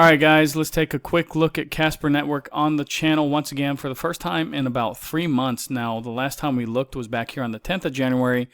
Alright guys, let's take a quick look at Casper Network on the channel once again for the first time in about 3 months now. The last time we looked was back here on the 10th of January.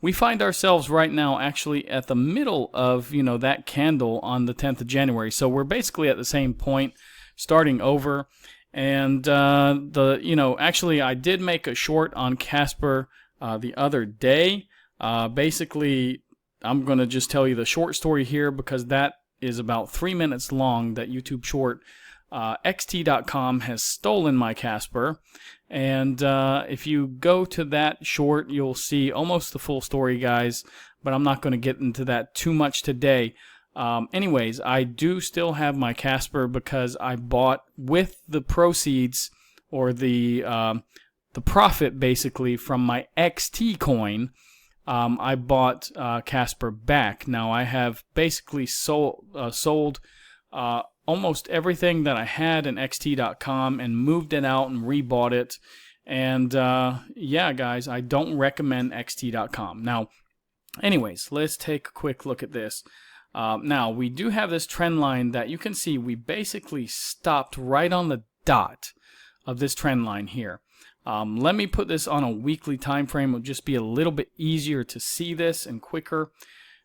We find ourselves right now actually at the middle of, that candle on the 10th of January. So we're basically at the same point, starting over. And actually I did make a short on Casper the other day. Basically, I'm going to just tell you the short story here because that is about 3 minutes long. That YouTube short. XT.com has stolen my Casper, and if you go to that short, you'll see almost the full story, guys, but I'm not going to get into that too much today. Anyways, I do still have my Casper because I bought with the proceeds, or the profit basically, from my XT coin. I bought Casper back. Now I have basically sold almost everything that I had in XT.com and moved it out and rebought it. And yeah, guys, I don't recommend XT.com. Now, anyways, let's take a quick look at this. Now, we do have this trend line that you can see we basically stopped right on the dot of this trend line here. Let me put this on a weekly time frame. It'll just be a little bit easier to see this and quicker.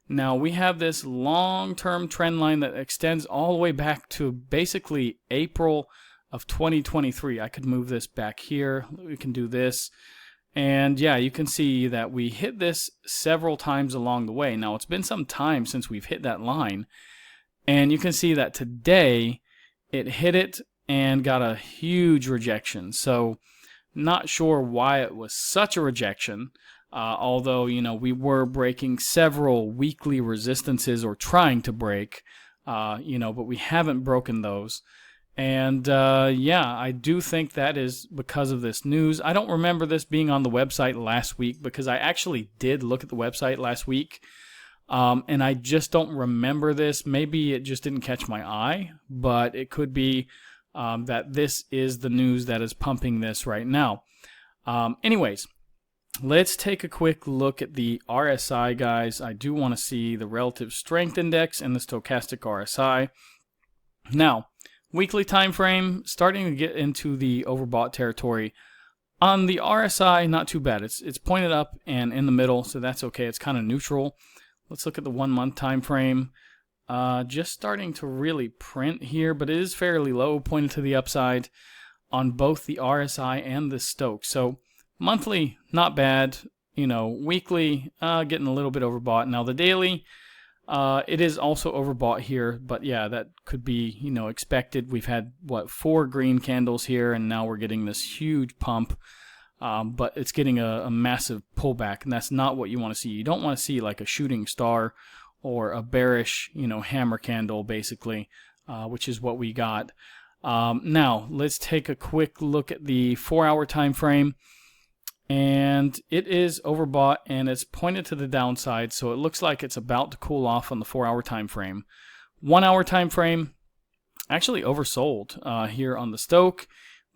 Now we have this long-term trend line that extends all the way back to basically April of 2023. I could move this back here. We can do this. And yeah, you can see that we hit this several times along the way. Now it's been some time since we've hit that line. And you can see that today it hit it and got a huge rejection. So not sure why it was such a rejection, although, we were breaking several weekly resistances, or trying to break, but we haven't broken those. And yeah, I do think that is because of this news. I don't remember this being on the website last week, because I actually did look at the website last week, and I just don't remember this. Maybe it just didn't catch my eye, but it could be that this is the news that is pumping this right now. Anyways, let's take a quick look at the RSI, guys. I do want to see the relative strength index and the stochastic RSI. Now, weekly time frame, starting to get into the overbought territory. On the RSI, not too bad. It's pointed up and in the middle, so that's okay. It's kind of neutral. Let's look at the 1 month time frame. Just starting to really print here, but it is fairly low, pointed to the upside on both the RSI and the Stoke. So monthly, not bad. Weekly, getting a little bit overbought. Now the daily, it is also overbought here, but yeah, that could be, expected. We've had, 4 green candles here, and now we're getting this huge pump. But it's getting a massive pullback, and that's not what you want to see. You don't want to see like a shooting star or a bearish, hammer candle, basically, which is what we got. Now, let's take a quick look at the 4-hour time frame. And it is overbought, and it's pointed to the downside, so it looks like it's about to cool off on the 4-hour time frame. 1-hour time frame, actually oversold here on the Stoke.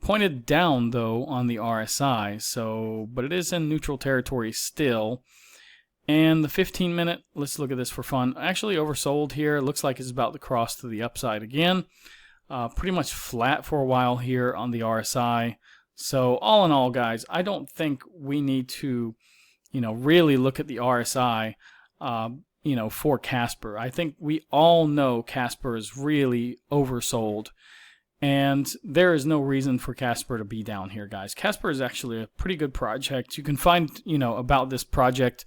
Pointed down, though, on the RSI, but it is in neutral territory still. And the 15-minute, let's look at this for fun. Actually oversold here. It looks like it's about to cross to the upside again. Pretty much flat for a while here on the RSI. So all in all, guys, I don't think we need to, really look at the RSI, for Casper. I think we all know Casper is really oversold. And there is no reason for Casper to be down here, guys. Casper is actually a pretty good project. You can find, about this project.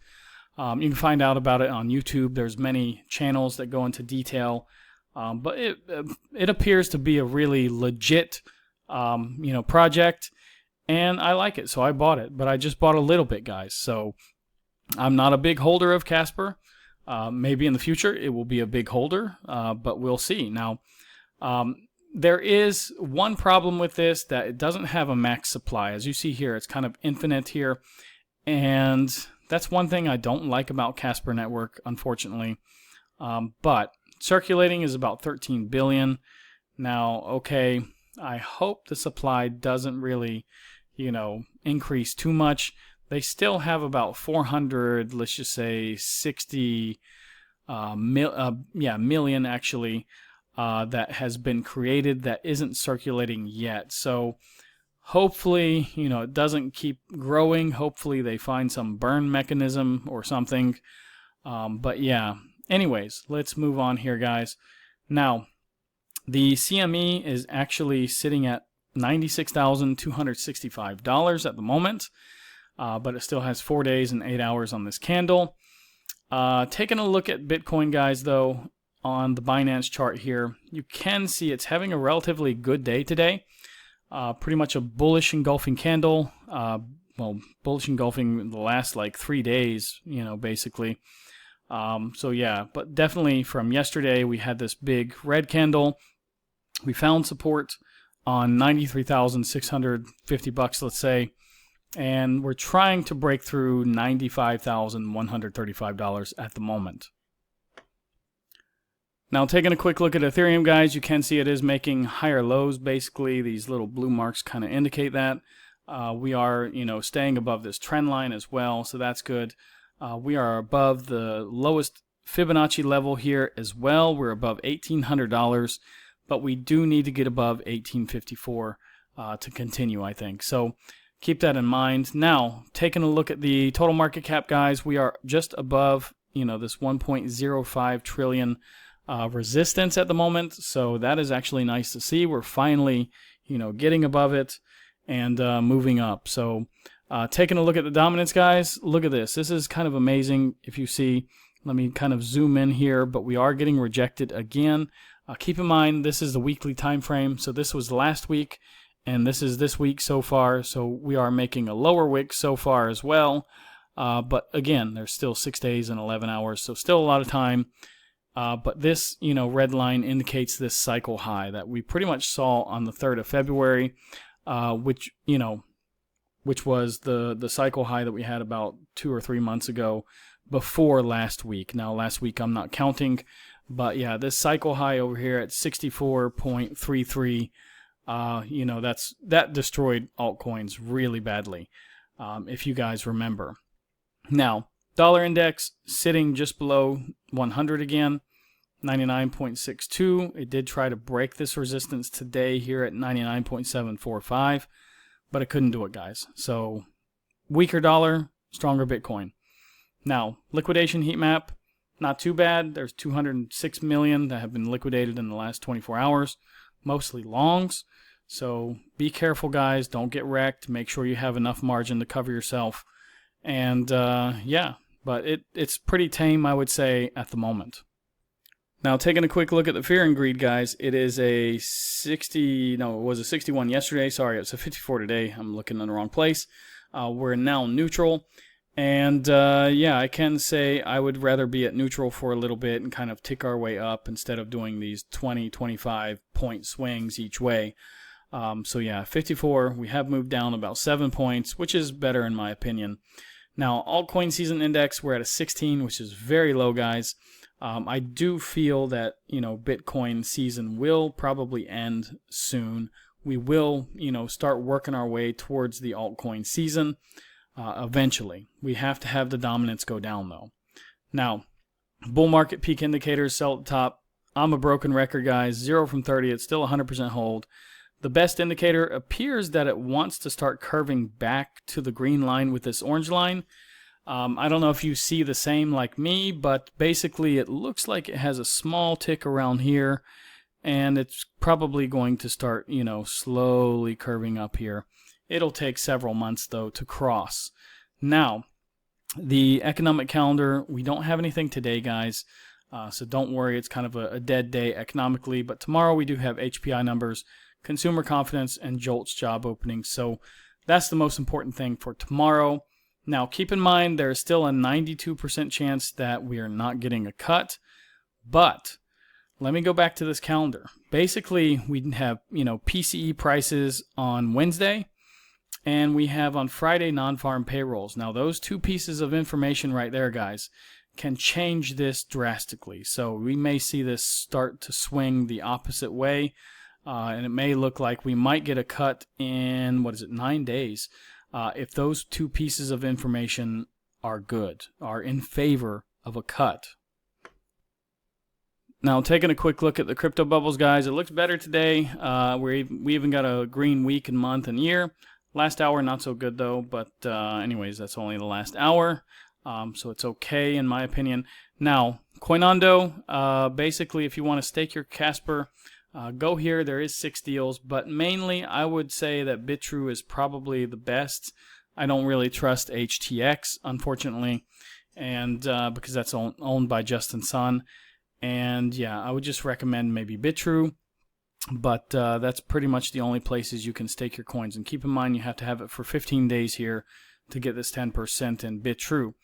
You can find out about it on YouTube. There's many channels that go into detail, but it appears to be a really legit, project, and I like it, so I bought it. But I just bought a little bit, guys. So I'm not a big holder of Casper. Maybe in the future it will be a big holder, but we'll see. Now, there is one problem with this, that it doesn't have a max supply. As you see here, it's kind of infinite here, and that's one thing I don't like about Casper Network, unfortunately. But circulating is about 13 billion. Now, okay, I hope the supply doesn't really, increase too much. They still have about 400, let's just say 60 million actually, that has been created that isn't circulating yet. So hopefully, it doesn't keep growing. Hopefully they find some burn mechanism or something. But yeah, anyways, let's move on here, guys. Now, the CME is actually sitting at $96,265 at the moment, but it still has 4 days and 8 hours on this candle. Taking a look at Bitcoin, guys, though, on the Binance chart here, you can see it's having a relatively good day today. Pretty much a bullish engulfing candle. Well, bullish engulfing the last like 3 days, basically. So yeah, but definitely from yesterday, we had this big red candle. We found support on $93,650, let's say, and we're trying to break through $95,135 at the moment. Now, taking a quick look at Ethereum, guys, you can see it is making higher lows. Basically, these little blue marks kind of indicate that. We are, staying above this trend line as well, so that's good. We are above the lowest Fibonacci level here as well. We're above $1,800, but we do need to get above 1854 to continue, I think. So keep that in mind. Now, taking a look at the total market cap, guys, we are just above, this 1.05 trillion resistance at the moment. So that is actually nice to see. We're finally, getting above it and moving up. So taking a look at the dominance, guys, look at this. This is kind of amazing. If you see, let me kind of zoom in here, but we are getting rejected again. Keep in mind, this is the weekly time frame. So this was last week, and this is this week so far. So we are making a lower wick so far as well. But again, there's still 6 days and 11 hours, so still a lot of time. But this, red line indicates this cycle high that we pretty much saw on the 3rd of February, which was the cycle high that we had about 2 or 3 months ago before last week. Now, last week I'm not counting, but yeah, this cycle high over here at 64.33, that destroyed altcoins really badly, if you guys remember. Now, dollar index sitting just below 100 again, 99.62. It did try to break this resistance today here at 99.745, but it couldn't do it, guys. So weaker dollar, stronger Bitcoin. Now, liquidation heat map, not too bad. There's 206 million that have been liquidated in the last 24 hours, mostly longs. So be careful, guys. Don't get wrecked. Make sure you have enough margin to cover yourself. And yeah, but it's pretty tame, I would say, at the moment. Now, taking a quick look at the fear and greed, guys, it is a 60, no, it was a 61 yesterday. Sorry, it's a 54 today. I'm looking in the wrong place. We're now neutral. And yeah, I can say I would rather be at neutral for a little bit and kind of tick our way up instead of doing these 20, 25 point swings each way. So yeah, 54, we have moved down about 7 points, which is better in my opinion. Now, altcoin season index, we're at a 16, which is very low, guys. I do feel that, Bitcoin season will probably end soon. We will, start working our way towards the altcoin season eventually. We have to have the dominance go down, though. Now, bull market peak indicators, sell at the top. I'm a broken record, guys. 0 from 30. It's still 100% hold. The best indicator appears that it wants to start curving back to the green line with this orange line. I don't know if you see the same like me, but basically it looks like it has a small tick around here, and it's probably going to start, slowly curving up here. It'll take several months, though, to cross. Now, the economic calendar, we don't have anything today, guys, so don't worry. It's kind of a dead day economically, but tomorrow we do have HPI numbers, consumer confidence, and JOLTS job openings. So that's the most important thing for tomorrow. Now, keep in mind, there is still a 92% chance that we are not getting a cut. But let me go back to this calendar. Basically, we have, PCE prices on Wednesday, and we have on Friday non-farm payrolls. Now, those two pieces of information right there, guys, can change this drastically. So we may see this start to swing the opposite way. And it may look like we might get a cut in, 9 days, if those two pieces of information are good, are in favor of a cut. Now, taking a quick look at the crypto bubbles, guys, it looks better today. We even got a green week and month and year. Last hour, not so good though, but anyways, that's only the last hour, so it's okay in my opinion. Now, Coinondo, basically, if you want to stake your Casper, go here. There is 6 deals, but mainly I would say that Bitrue is probably the best. I don't really trust HTX, unfortunately, and because that's owned by Justin Sun. And yeah, I would just recommend maybe Bitrue, but that's pretty much the only places you can stake your coins. And keep in mind, you have to have it for 15 days here to get this 10% in Bitrue.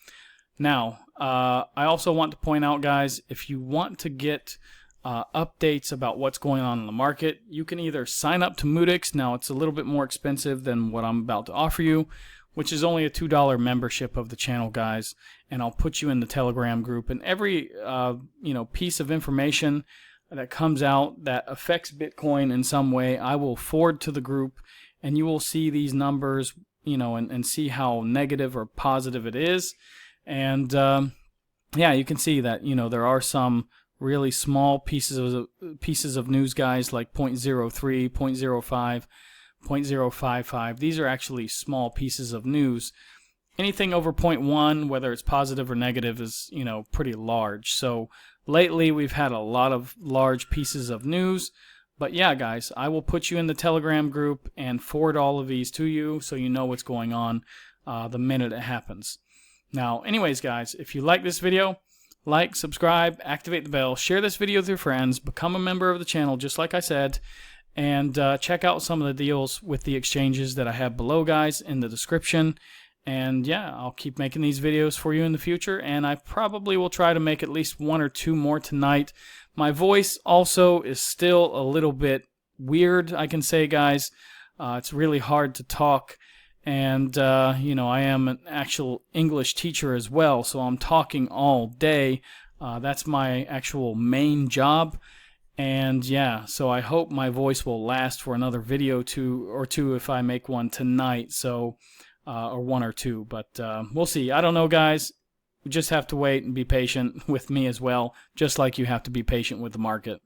Now, I also want to point out, guys, if you want to get updates about what's going on in the market, you can either sign up to Moodix. Now, it's a little bit more expensive than what I'm about to offer you, which is only a $2 membership of the channel, guys, and I'll put you in the Telegram group. And every piece of information that comes out that affects Bitcoin in some way, I will forward to the group, and you will see these numbers, and see how negative or positive it is. And yeah, you can see that there are some really small pieces of news, guys, like 0.03, 0.05. 0.055. These are actually small pieces of news. Anything over 0.1, whether it's positive or negative, is pretty large. So lately we've had a lot of large pieces of news. But yeah, guys, I will put you in the Telegram group and forward all of these to you so you know what's going on the minute it happens. Now, anyways, guys, if you like this video, like, subscribe, activate the bell, share this video with your friends, become a member of the channel, just like I said. And check out some of the deals with the exchanges that I have below, guys, in the description. And yeah, I'll keep making these videos for you in the future, and I probably will try to make at least 1 or 2 more tonight. My voice also is still a little bit weird, I can say, guys. It's really hard to talk, and I am an actual English teacher as well, so I'm talking all day. That's my actual main job. And yeah, so I hope my voice will last for another video or two if I make one tonight, so or 1 or 2, but we'll see. I don't know, guys. We just have to wait and be patient with me as well, just like you have to be patient with the market.